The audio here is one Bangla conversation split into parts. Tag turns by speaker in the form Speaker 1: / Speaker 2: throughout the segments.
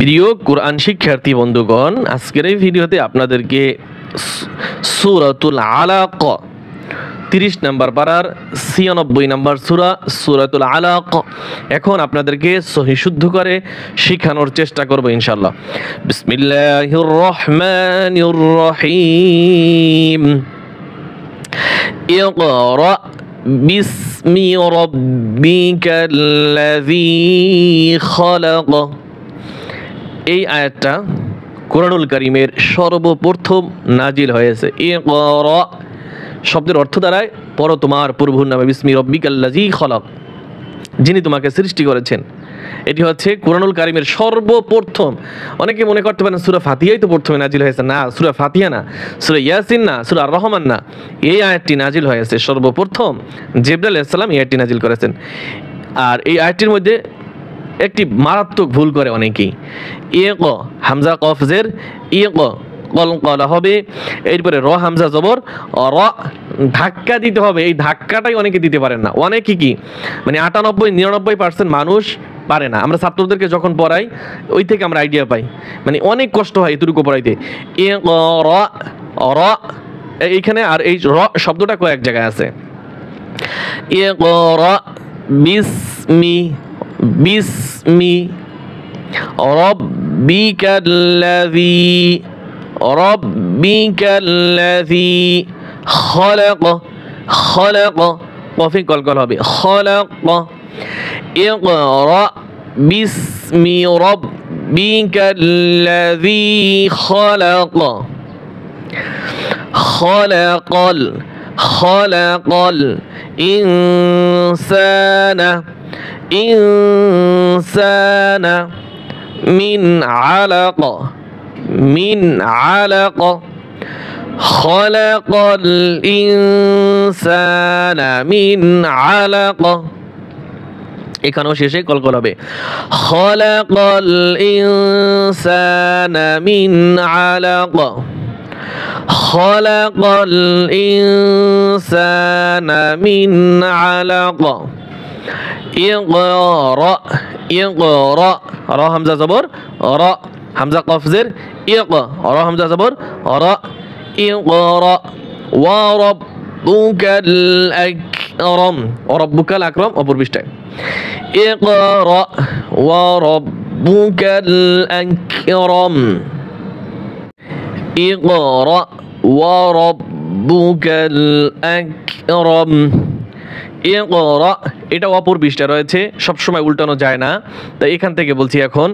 Speaker 1: প্রিয় কোরআন শিক্ষার্থী বন্ধুগণ, আজকের এই ভিডিওতে আপনাদেরকে সূরাতুল আলাক 30 নম্বর পারার 96 নম্বর সূরা সূরাতুল আলাক এখন আপনাদেরকে সহি শুদ্ধ করে শেখানোর চেষ্টা করব ইনশাআল্লাহ। বিসমিল্লাহির রহমানির রহিম। ইকরা বিসমি রাব্বিকাল্লাযী খালাক। এই আয়াতটা কোরআনুল কারীমের সর্বপ্রথম নাজিল হয়েছে। ইকরা শব্দের অর্থ দাঁড়ায় পড়ো তোমার প্রভুর নামে, বিসমি রাব্বিকাল্লাযী খালাক, যিনি তোমাকে সৃষ্টি করেছেন। এটি হচ্ছে কোরআনুল কারীমের সর্বপ্রথম। অনেকে মনে করতে পারেন সূরা ফাতিহাই তো প্রথমে নাজিল হয়েছে। না, সূরা ফাতিহা না, সূরা ইয়াসিন না, সূরা আর রহমান না, এই আয়াতটি নাজিল হয়েছে সর্বপ্রথম। জিবরাইল আলাইহিস সালাম এই আয়াতটি নাজিল করেছেন। আর এই আয়াতটির মধ্যে একটি মারাত্মক ভুল করে অনেকেই। ইক হামজা কফ জের ইক কলকলা হবে, এরপরে র হামজা জবর র, ধাক্কা দিতে হবে। এই ধাক্কাটাই অনেকে দিতে পারেন না। অনেকে কি মানে 98-99% মানুষ পারে না। আমরা ছাত্রদেরকে যখন পড়াই ওই থেকে আমরা আইডিয়া পাই, মানে অনেক কষ্ট হয় এতটুকু পড়াইতে। ইক র র এইখানে, আর এই র শব্দটা কয়েক জায়গায় আছে। ইক র বিসমি বিসমি রাব্বিকাল্লাযী রাব্বিকাল্লাযী খালাক খালাক, কফে কলকল হবে, খালাক। ইকরা বিসমি রাব্বিকাল্লাযী খালাক খালাকাল খালাকাল ইনসানা ইনসানা মিন আলাক মিন আলাক খালাকাল ইনসানা মিন আলাক। এখানেও শেষে কলকল হবে, খালাকাল ইনসানা মিন আলাক খালাকাল ইনসানা মিন আলাক। ইকরা ইকরা র হামজা জবর র, হামজা কফ জের ইক, র হামজা জবর র। ইকরা ওয়া রাব্বুকাল আকরাম, ওয়া রাব্বুকাল আকরাম অপর পৃষ্ঠায়। ইকরা ওয়া রাব্বুকাল আকরাম ইকরা ওয়া রাব্বুকাল আকরাম। ইকরা এটা অপর পৃষ্ঠা রয়েছে, সবসময় উল্টানো যায় না, তাই এখান থেকে বলছি এখন।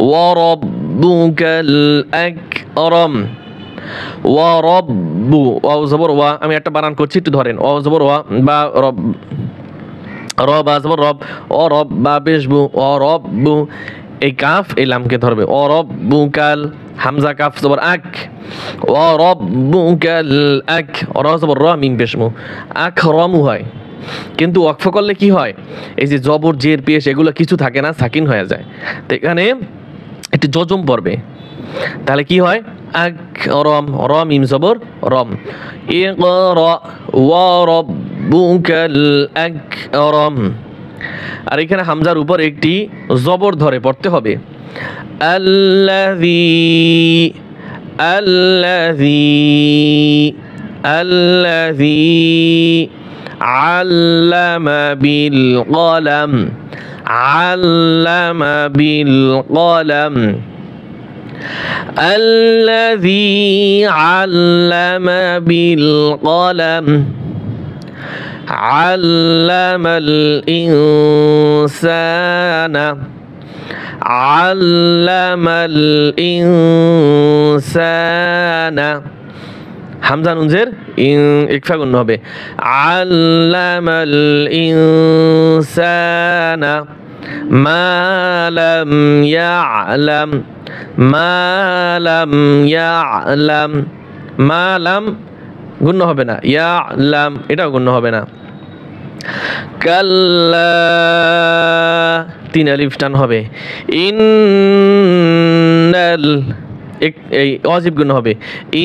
Speaker 1: ওয়া রাব্বুকাল আকরাম ওয়া রাব্বু, ওয়া জবর ওয়া, আমি একটা বানান করছি একটু ধরেন। ওয়া জবর ওয়া বা রব, র বা জবর রব, ও রব বা পেশবু, ও রব্বু, এই কাফ এই লামকে ধরবে। ও রব্বুকাল হামজা কাফ জবর আক, ও রব্বুকাল আক, র জবর র মিম পেশমু, আকরামু হয়। কিন্তু ওয়াকফ করলে কি হয়, এই যে জবর জের পেশ এগুলো কিছু থাকে না, সাকিন হয়ে যায়। তো এখানে একটু জজম পড়বে, তাহলে কি হয়, আকরাম, র মিম জবর রম। ইকরা ওয়া রাব্বুকাল আকরাম। আর এখানে হামজার উপর একটি জবর ধরে পড়তে হবে। আল্লাযী আল্লাযী আল্লাযী আল্লামা বিল কলম আল্লামা বিল কলম আল্লাযী আল্লামা বিল কলম আল্লামাল ইনসানা আল্লামাল ইনসানা, হামজা নুন জের ইকফা গুণ হবে। আল্লামাল ইনসানা মা লাম ইয়ালাম মা লাম ইয়ালাম, মা লাম গুণ হবে না, ইয়ালাম এটাও গুণ হবে না। কাল্লা তিন আলিফ টান হবে। ইন্নাল এই অজিব গুণ হবে।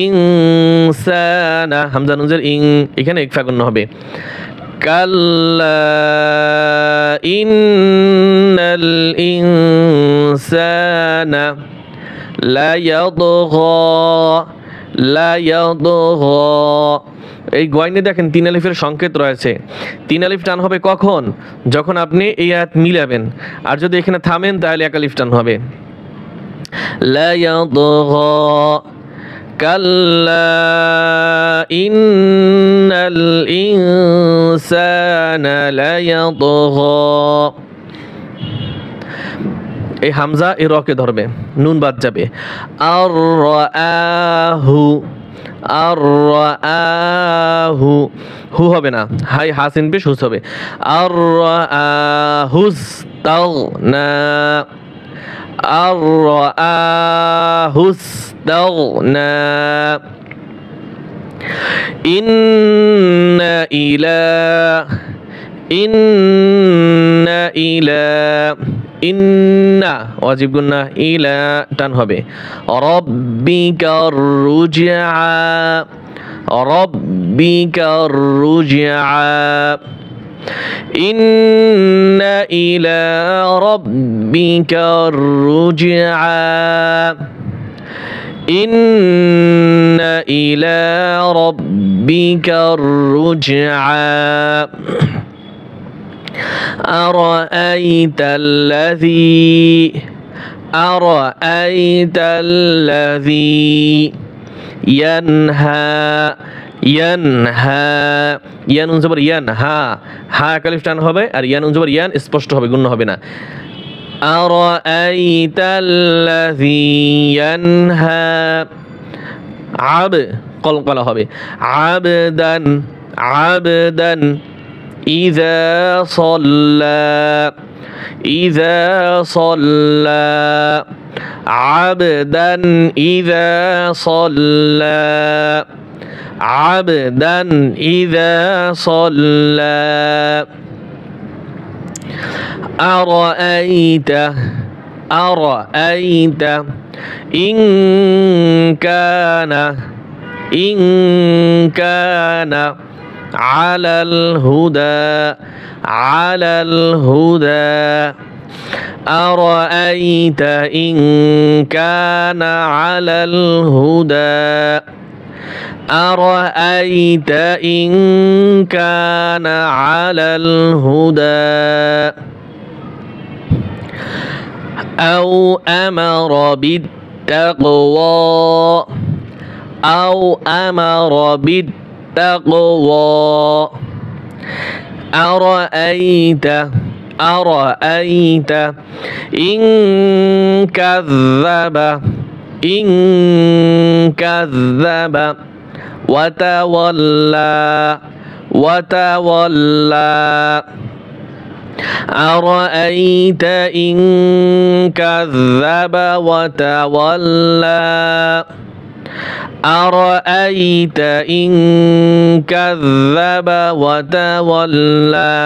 Speaker 1: ইনসানা হামজা নুন জের ইং, এখানে ইকফা গুণ হবে। কাল্লা ইন্নাল ইনসানা লা ইয়াদগা। এই গয়নে দেখেন 3 আলিফের সংকেত রয়েছে। 3 আলিফ টান হবে কখন? যখন আপনি এই আয়াত মিলাবেন। আর যদি এখানে থামেন তাহলে 1 আলিফ টান হবে। লা ইয়াদগা কাল্লা ইন্নাল ইনসানা লা ইয়াদগা। এই হামজা এই রকে ধরবে, নুন বাদ যাবে। আর রাআহু, আর রাআহু, হু হবে না, হাই হাসিন পেশ হুস হবে। আর রাআহুস্তাগনা, আর রাআহুস্তাগনা। ইন্না ইলা ইন্না ওয়াজিব গুন্না, ইলা টান হবে। রব্বিকার রুজআ, রব্বিকার রুজআ। ইন্না ইলা রব্বিকার রুজআ, ইন্না ইলা রব্বিকার রুজআ। أرأيت الذي ينهى ইয়ান উন জবর ইয়ান, হা কালিফ টান হবে আর ইয়ান উন জবর ইয়ান স্পষ্ট হবে, গুণ্য হবে না। أرأيت الذي ينهى কলকলা হবে। আবদান إذا صلى عبدا إذا صلى أرأيت إن كان على الهدى أرأيت إن كان على الهدى أرأيت إن كان على الهدى أو أمر بالتقوى أرأيت إن كذب وتولى أرأيت إن كذب وتولى أرأيت إن كذب وتولى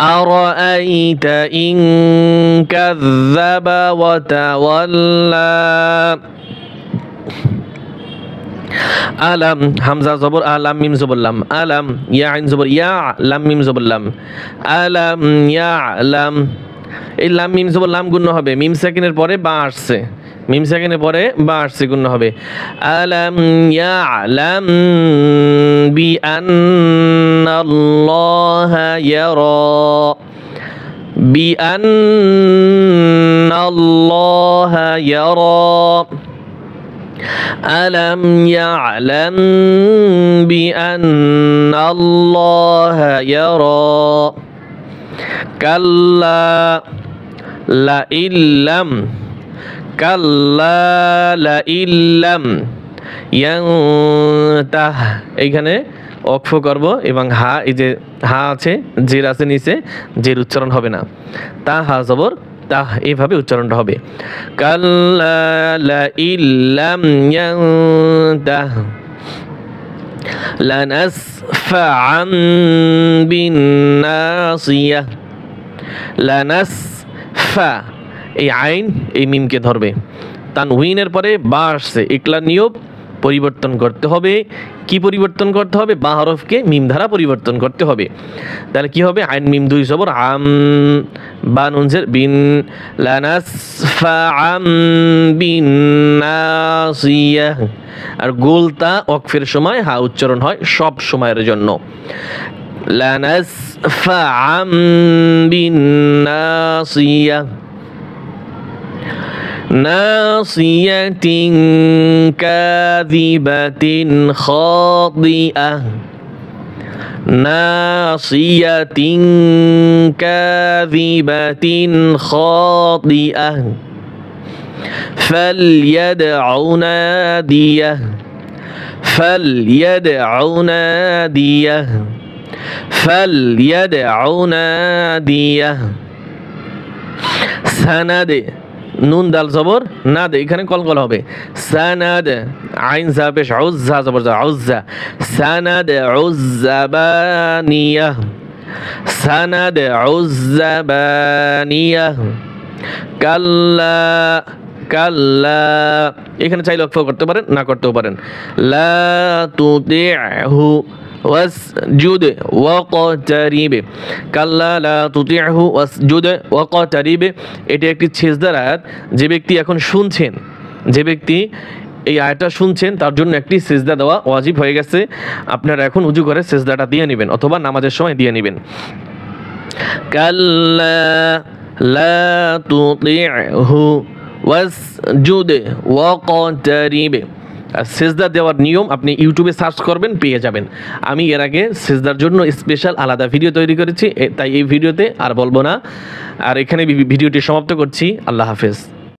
Speaker 1: أرأيت إن كذب وتولى আলাম হামজা জবর আলাম মিম জবর লাম আলাম ইয়া আইন জবর ইয়া লাম মিম জবর লাম আলাম ইয়া লাম। এই লাম মিম জবর লাম গুণ্য হবে, মিম সেকেন্ডের পরে বা আসছে, মিম সেকেন্ডের পরে বা আসছে গুণ্য হবে। আলাম ইয়া লাম বি আন্নাল্লাহা ইয়ারা বি আন্নাল্লাহা ইয়ারা ألم يعلم بأن الله يرى كلا لئن لم ينته এইখানে অক্ফ করব এবং হা, এই যে হা আছে জের আছে নিচে, জের উচ্চারণ হবে না, তা হা জবর তাহ, এইভাবে উচ্চারণটা হবে। কাল্লা লাইন লাম ইয়ানতাহ লানাসফাআন বিন্নাসিয়াহ লানাসফা, এই আইন এই মিমকে ধরবে, তানউইনের পরে বা আসছে, ইকলা নিয়ব পরিবর্তন করতে হবে। কি পরিবর্তন করতে হবে? বা হরফকে মিম দ্বারা পরিবর্তন করতে হবে। তাহলে কি হবে? আইন মিম দুই জবর আম, বা নুন জের বিন, লানাসফাআম বিন নাসিয়াহ। আর গোলতা ওয়াকফের সময় হা উচ্চারণ হয় সব সময়ের জন্য। লানাসফাআম বিন নাসিয়াহ, নাসিয়াতিন কাযিবাতিন খাদিআহ, নাসিয়াতিন কাযিবাতিন খাদিআহ, ফালইয়াদউ নাদিয়াহ, ফালইয়াদউ নাদিয়াহ, ফালইয়াদউ নাদিয়াহ। সানাদে নুন দাল জবর না দে, এখানে কলকল হবে। সানাদ আইন জা পেশ উজ্জা জবর জা উজ্জা, সানাদ উজ্জাবানিয়াহ, সানাদ উজ্জাবানিয়াহ। কাল্লা, কাল্লা এখানে চাইলে ওয়াকফ করতে পারেন, না করতেও পারেন। লা তুতিহু ওয়াসজুদ ওয়াকতারিব, কাল্লা লা তুতিহু ওয়াসজুদ ওয়াকতারিব। এটি একটি সিজদার আয়াত। যে ব্যক্তি এখন শুনছেন, যে ব্যক্তি এই আয়াতটা শুনছেন, তার জন্য একটি সিজদা দেওয়া ওয়াজিব হয়ে গেছে। আপনারা এখন উজু করে সিজদাটা দিয়ে নেবেন, অথবা নামাজের সময় দিয়ে নেবেন। কাল্লা লা তুতিহু ওয়াসজুদ ওয়াকতারিব। আর সিজদা দেওয়ার নিয়ম আপনি ইউটিউবে সার্চ করবেন, পেয়ে যাবেন। আমি এর আগে সিজদার জন্য স্পেশাল আলাদা ভিডিও তৈরি করেছি, তাই এই ভিডিওতে আর বলবো না। আর এখানে ভিডিওটি সমাপ্ত করছি। আল্লাহ হাফেজ।